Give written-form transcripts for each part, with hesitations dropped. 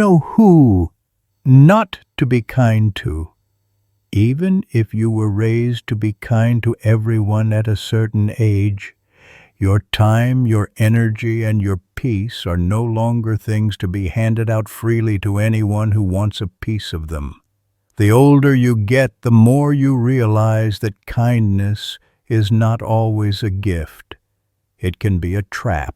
know who not to be kind to. Even if you were raised to be kind to everyone at a certain age, your time, your energy, and your peace are no longer things to be handed out freely to anyone who wants a piece of them. The older you get, the more you realize that kindness is not always a gift. It can be a trap.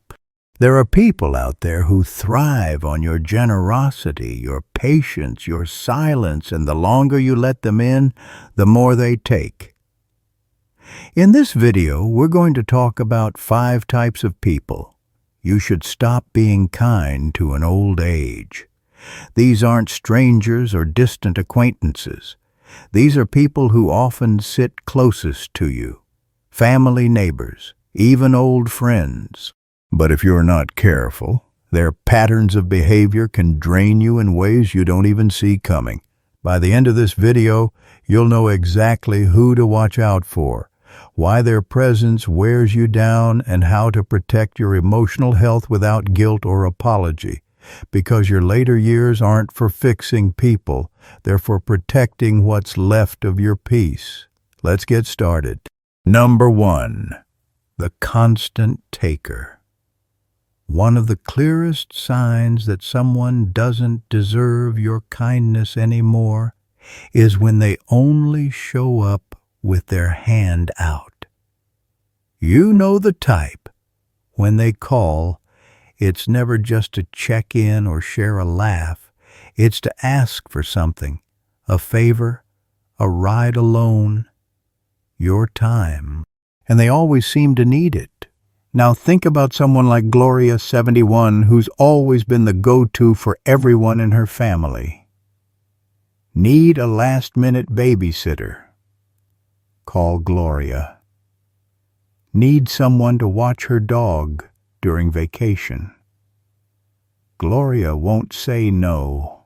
There are people out there who thrive on your generosity, your patience, your silence, and the longer you let them in, the more they take. In this video, we're going to talk about 5 types of people you should stop being kind to in old age. These aren't strangers or distant acquaintances. These are people who often sit closest to you, family, neighbors, even old friends. But if you're not careful, their patterns of behavior can drain you in ways you don't even see coming. By the end of this video, you'll know exactly who to watch out for, why their presence wears you down, and how to protect your emotional health without guilt or apology. Because your later years aren't for fixing people, they're for protecting what's left of your peace. Let's get started. Number 1. The constant taker. One of the clearest signs that someone doesn't deserve your kindness anymore is when they only show up with their hand out. You know the type. When they call, it's never just to check in or share a laugh. It's to ask for something, a favor, a ride alone, your time. And they always seem to need it. Now think about someone like Gloria, 71, who's always been the go-to for everyone in her family. Need a last-minute babysitter? Call Gloria. Need someone to watch her dog during vacation? Gloria won't say no.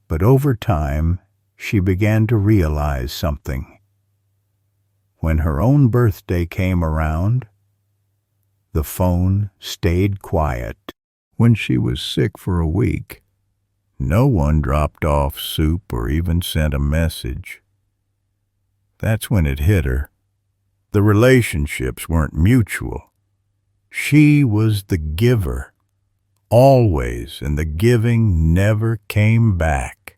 But over time, she began to realize something. When her own birthday came around, the phone stayed quiet. When she was sick for a week, no one dropped off soup or even sent a message. That's when it hit her. The relationships weren't mutual. She was the giver, always, and the giving never came back.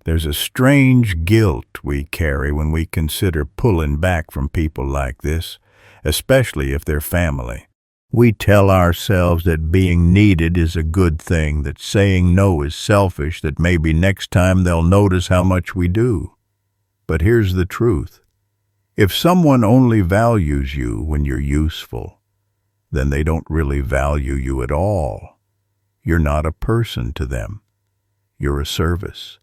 There's a strange guilt we carry when we consider pulling back from people like this, especially if they're family. We tell ourselves that being needed is a good thing, that saying no is selfish, that maybe next time they'll notice how much we do. But here's the truth. If someone only values you when you're useful, then they don't really value you at all. You're not a person to them. You're a service.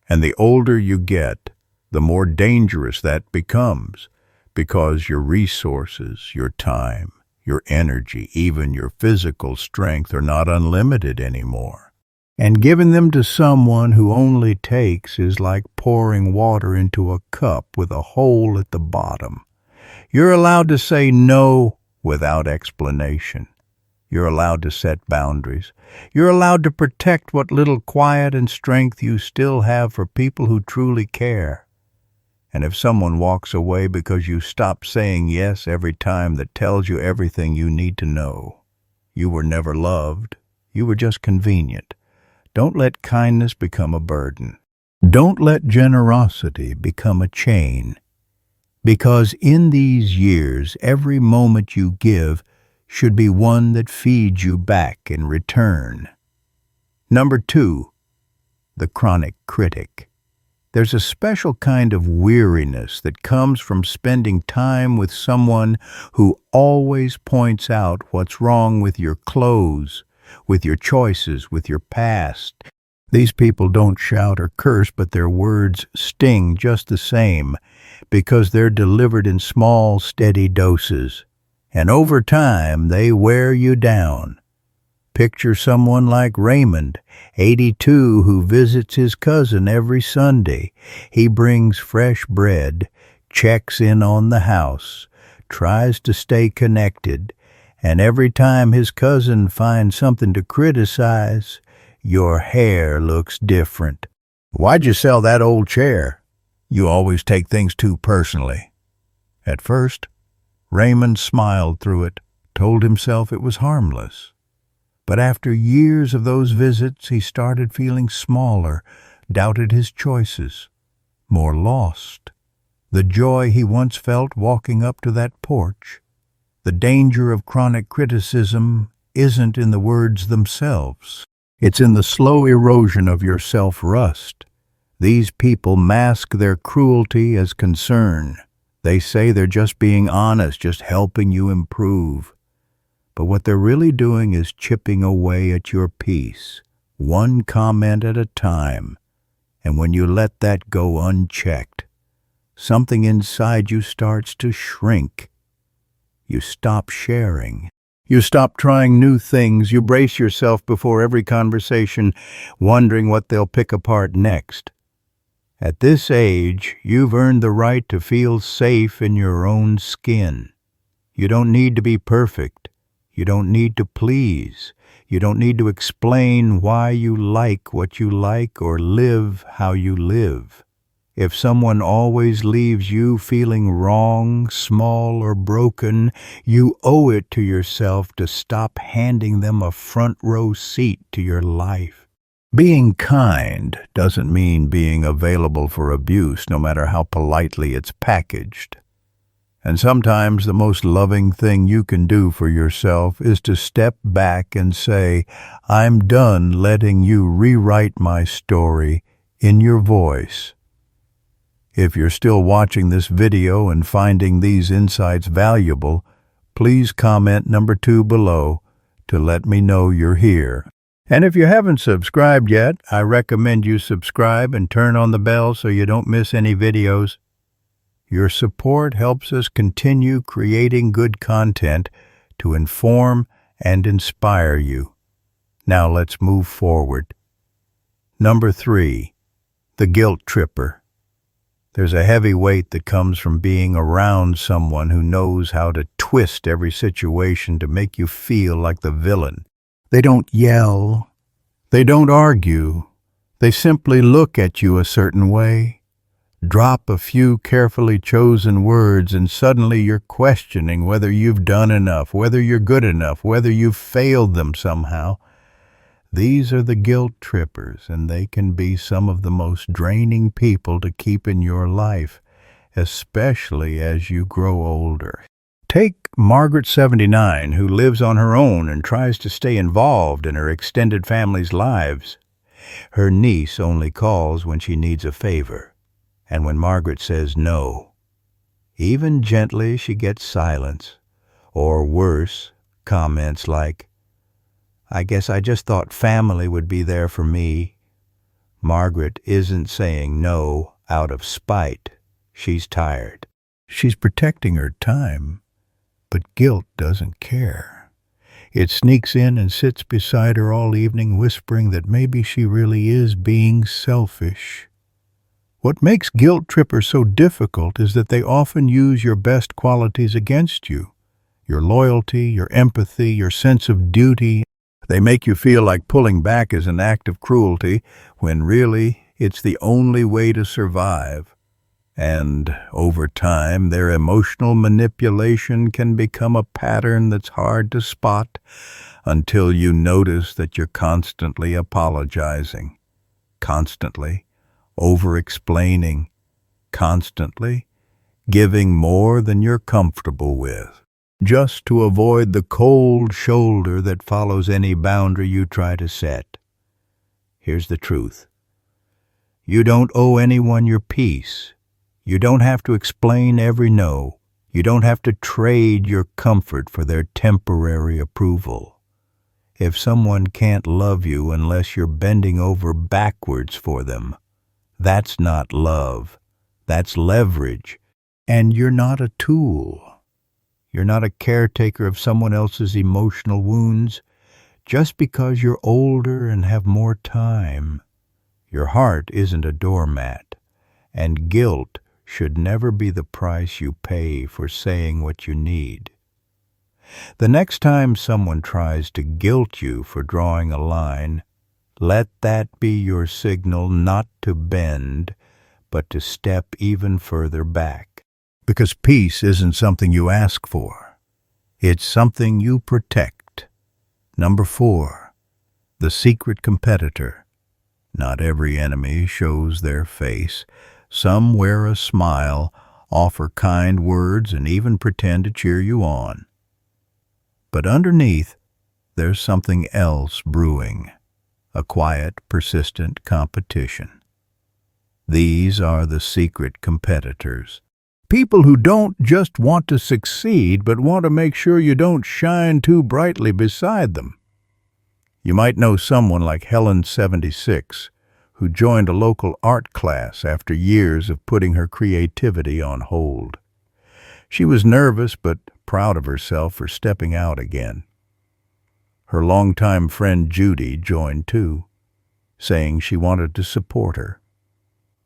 And the older you get, the more dangerous that becomes, because your resources, your time, your energy, even your physical strength are not unlimited anymore. And giving them to someone who only takes is like pouring water into a cup with a hole at the bottom. You're allowed to say no without explanation. You're allowed to set boundaries. You're allowed to protect what little quiet and strength you still have for people who truly care. And if someone walks away because you stop saying yes every time that tells you everything you need to know, you were never loved. You were just convenient. Don't let kindness become a burden. Don't let generosity become a chain. Because in these years, every moment you give should be one that feeds you back in return. Number 2, the chronic critic. There's a special kind of weariness that comes from spending time with someone who always points out what's wrong with your clothes, with your choices, with your past. These people don't shout or curse, but their words sting just the same because they're delivered in small, steady doses. And over time, they wear you down. Picture someone like Raymond, 82, who visits his cousin every Sunday. He brings fresh bread, checks in on the house, tries to stay connected, and every time his cousin finds something to criticize, Your hair looks different. Why'd you sell that old chair? You always take things too personally. At first, Raymond smiled through it, told himself it was harmless. But after years of those visits, he started feeling smaller, doubted his choices, more lost. The joy he once felt walking up to that porch. The danger of chronic criticism isn't in the words themselves. It's in the slow erosion of your self-rust. These people mask their cruelty as concern. They say they're just being honest, just helping you improve. But what they're really doing is chipping away at your peace, one comment at a time. And when you let that go unchecked, something inside you starts to shrink. You stop sharing. You stop trying new things. You brace yourself before every conversation, wondering what they'll pick apart next. At this age, you've earned the right to feel safe in your own skin. You don't need to be perfect. You don't need to please. You don't need to explain why you like what you like or live how you live. If someone always leaves you feeling wrong, small, or broken, you owe it to yourself to stop handing them a front row seat to your life. Being kind doesn't mean being available for abuse, no matter how politely it's packaged. And sometimes the most loving thing you can do for yourself is to step back and say, I'm done letting you rewrite my story in your voice. If you're still watching this video and finding these insights valuable, please comment number 2 below to let me know you're here. And if you haven't subscribed yet, I recommend you subscribe and turn on the bell so you don't miss any videos. Your support helps us continue creating good content to inform and inspire you. Now let's move forward. Number 3, the guilt tripper. There's a heavy weight that comes from being around someone who knows how to twist every situation to make you feel like the villain. They don't yell. They don't argue. They simply look at you a certain way. Drop a few carefully chosen words and suddenly you're questioning whether you've done enough, whether you're good enough, whether you've failed them somehow. These are the guilt trippers, and they can be some of the most draining people to keep in your life, especially as you grow older. Take Margaret, 79, who lives on her own and tries to stay involved in her extended family's lives. Her niece only calls when she needs a favor, and when Margaret says no, even gently she gets silence, or worse, comments like, I guess I just thought family would be there for me. Margaret isn't saying no out of spite. She's tired. She's protecting her time. But guilt doesn't care. It sneaks in and sits beside her all evening, whispering that maybe she really is being selfish. What makes guilt trippers so difficult is that they often use your best qualities against you. Your loyalty, your empathy, your sense of duty. They make you feel like pulling back is an act of cruelty, when really it's the only way to survive. And over time, their emotional manipulation can become a pattern that's hard to spot until you notice that you're constantly apologizing, constantly over-explaining, constantly giving more than you're comfortable with, just to avoid the cold shoulder that follows any boundary you try to set. Here's the truth. You don't owe anyone your peace. You don't have to explain every no. You don't have to trade your comfort for their temporary approval. If someone can't love you unless you're bending over backwards for them, that's not love. That's leverage. And you're not a tool. You're not a caretaker of someone else's emotional wounds just because you're older and have more time. Your heart isn't a doormat, and guilt should never be the price you pay for saying what you need. The next time someone tries to guilt you for drawing a line, Let that be your signal not to bend, but to step even further back. Because peace isn't something you ask for. It's something you protect. Number 4, the secret competitor. Not every enemy shows their face. Some wear a smile, offer kind words, and even pretend to cheer you on. But underneath, there's something else brewing, a quiet, persistent competition. These are the secret competitors. People who don't just want to succeed, but want to make sure you don't shine too brightly beside them. You might know someone like Helen, 76, who joined a local art class after years of putting her creativity on hold. She was nervous but proud of herself for stepping out again. Her longtime friend Judy joined too, saying she wanted to support her.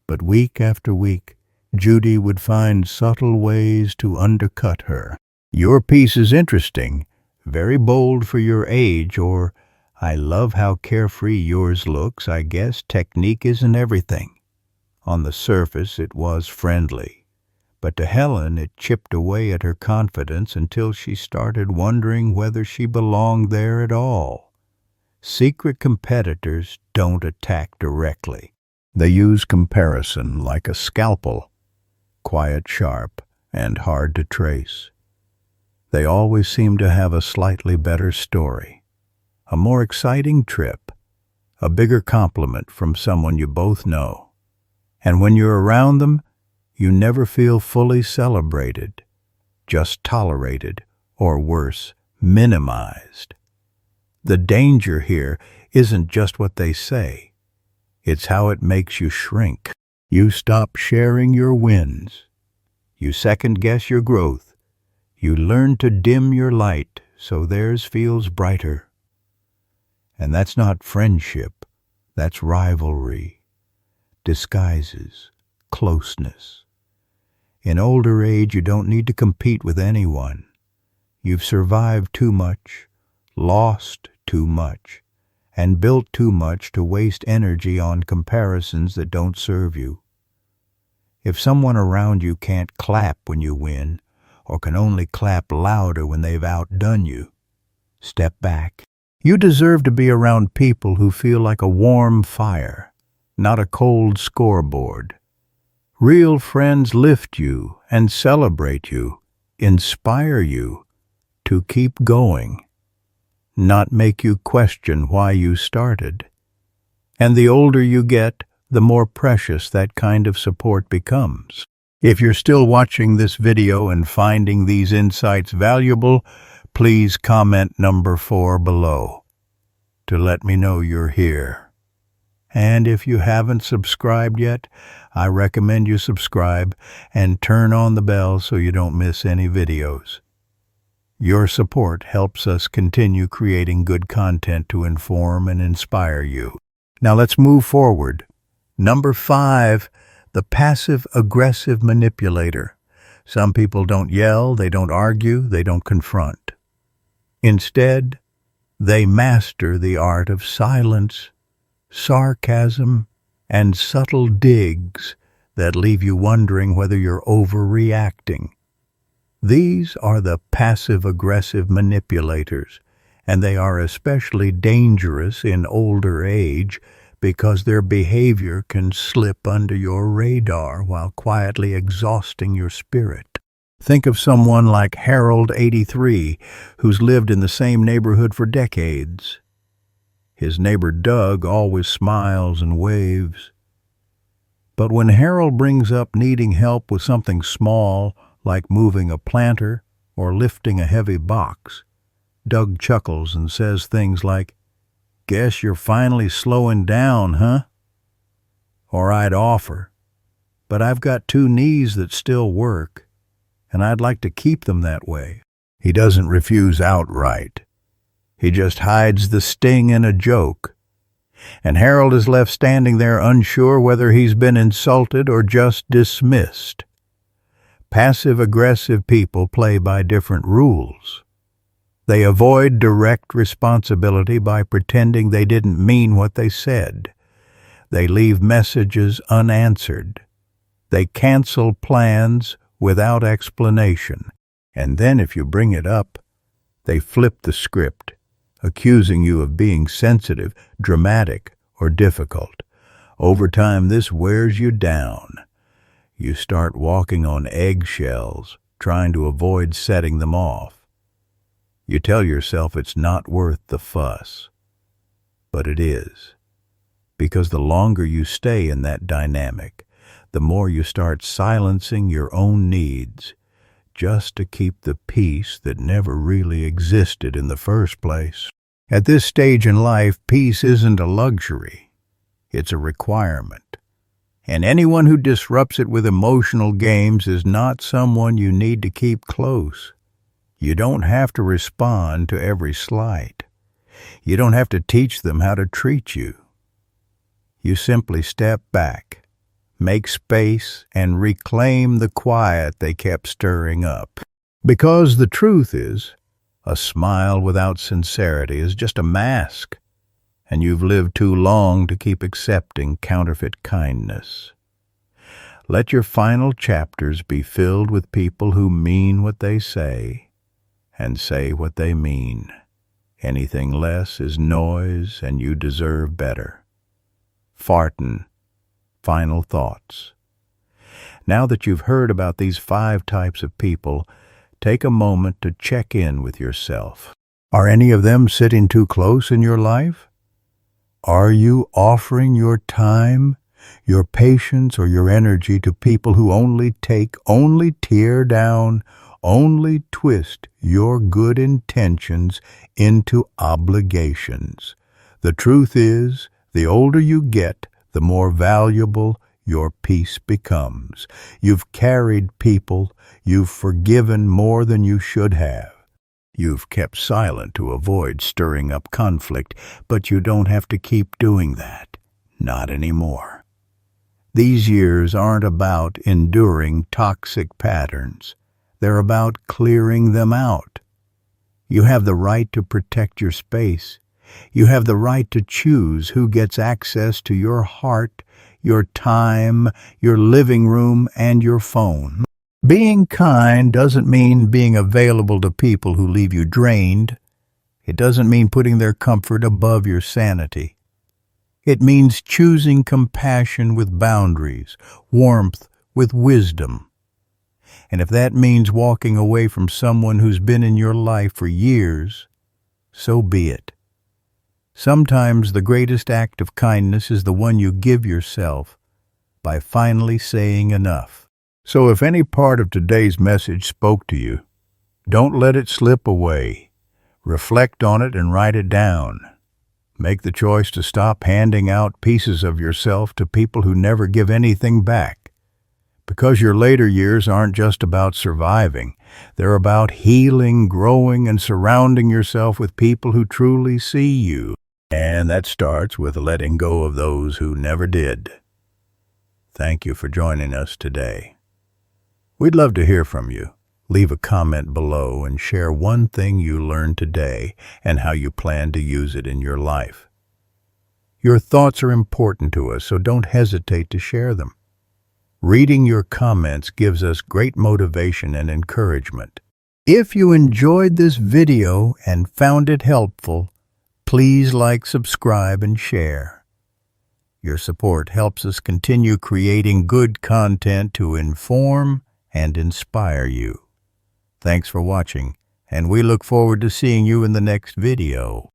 But week after week, Judy would find subtle ways to undercut her. Your piece is interesting, very bold for your age, or I love how carefree yours looks. I guess technique isn't everything. On the surface, it was friendly, but to Helen it chipped away at her confidence until she started wondering whether she belonged there at all. Secret competitors don't attack directly. They use comparison like a scalpel, quiet, sharp, and hard to trace. They always seem to have a slightly better story, a more exciting trip, a bigger compliment from someone you both know. And when you're around them, you never feel fully celebrated, just tolerated, or worse, minimized. The danger here isn't just what they say. It's how it makes you shrink. You stop sharing your wins. You second-guess your growth. You learn to dim your light so theirs feels brighter. And that's not friendship. That's rivalry, disguises, closeness. In older age, you don't need to compete with anyone. You've survived too much, lost too much, and built too much to waste energy on comparisons that don't serve you. If someone around you can't clap when you win, or can only clap louder when they've outdone you, step back. You deserve to be around people who feel like a warm fire, not a cold scoreboard. Real friends lift you and celebrate you, inspire you to keep going, not make you question why you started. And the older you get, the more precious that kind of support becomes. If you're still watching this video and finding these insights valuable, please comment number 4 below to let me know you're here. And if you haven't subscribed yet, I recommend you subscribe and turn on the bell so you don't miss any videos. Your support helps us continue creating good content to inform and inspire you. Now let's move forward. Number 5, the passive-aggressive manipulator. Some people don't yell, they don't argue, they don't confront. Instead, they master the art of silence, sarcasm, and subtle digs that leave you wondering whether you're overreacting. These are the passive-aggressive manipulators, and they are especially dangerous in older age because their behavior can slip under your radar while quietly exhausting your spirit. Think of someone like Harold, 83, who's lived in the same neighborhood for decades. His neighbor Doug always smiles and waves. But when Harold brings up needing help with something small, like moving a planter or lifting a heavy box, Doug chuckles and says things like, "Guess you're finally slowing down, huh?" Or I'd offer, "But I've got 2 knees that still work, and I'd like to keep them that way." He doesn't refuse outright. He just hides the sting in a joke. And Harold is left standing there unsure whether he's been insulted or just dismissed. Passive-aggressive people play by different rules. They avoid direct responsibility by pretending they didn't mean what they said. They leave messages unanswered. They cancel plans without explanation. And then if you bring it up, they flip the script, accusing you of being sensitive, dramatic, or difficult. Over time, this wears you down. You start walking on eggshells, trying to avoid setting them off. You tell yourself it's not worth the fuss. But it is. Because the longer you stay in that dynamic, the more you start silencing your own needs just to keep the peace that never really existed in the first place. At this stage in life, peace isn't a luxury. It's a requirement. And anyone who disrupts it with emotional games is not someone you need to keep close. You don't have to respond to every slight. You don't have to teach them how to treat you. You simply step back, make space, and reclaim the quiet they kept stirring up. Because the truth is, a smile without sincerity is just a mask, and you've lived too long to keep accepting counterfeit kindness. Let your final chapters be filled with people who mean what they say and say what they mean. Anything less is noise, and you deserve better. Farton, final thoughts. Now that you've heard about these 5 types of people, take a moment to check in with yourself. Are any of them sitting too close in your life? Are you offering your time, your patience, or your energy to people who only tear down, only twist your good intentions into obligations? The truth is, the older you get, the more valuable your peace becomes. You've carried people, you've forgiven more than you should have. You've kept silent to avoid stirring up conflict, but you don't have to keep doing that. Not anymore. These years aren't about enduring toxic patterns. They're about clearing them out. You have the right to protect your space. You have the right to choose who gets access to your heart, your time, your living room, and your phone. Being kind doesn't mean being available to people who leave you drained. It doesn't mean putting their comfort above your sanity. It means choosing compassion with boundaries, warmth with wisdom. And if that means walking away from someone who's been in your life for years, so be it. Sometimes the greatest act of kindness is the one you give yourself by finally saying enough. So if any part of today's message spoke to you, don't let it slip away. Reflect on it and write it down. Make the choice to stop handing out pieces of yourself to people who never give anything back. Because your later years aren't just about surviving. They're about healing, growing, and surrounding yourself with people who truly see you. And that starts with letting go of those who never did. Thank you for joining us today. We'd love to hear from you. Leave a comment below and share one thing you learned today and how you plan to use it in your life. Your thoughts are important to us, so don't hesitate to share them. Reading your comments gives us great motivation and encouragement. If you enjoyed this video and found it helpful, please like, subscribe, and share. Your support helps us continue creating good content to inform and inspire you. Thanks for watching, and we look forward to seeing you in the next video.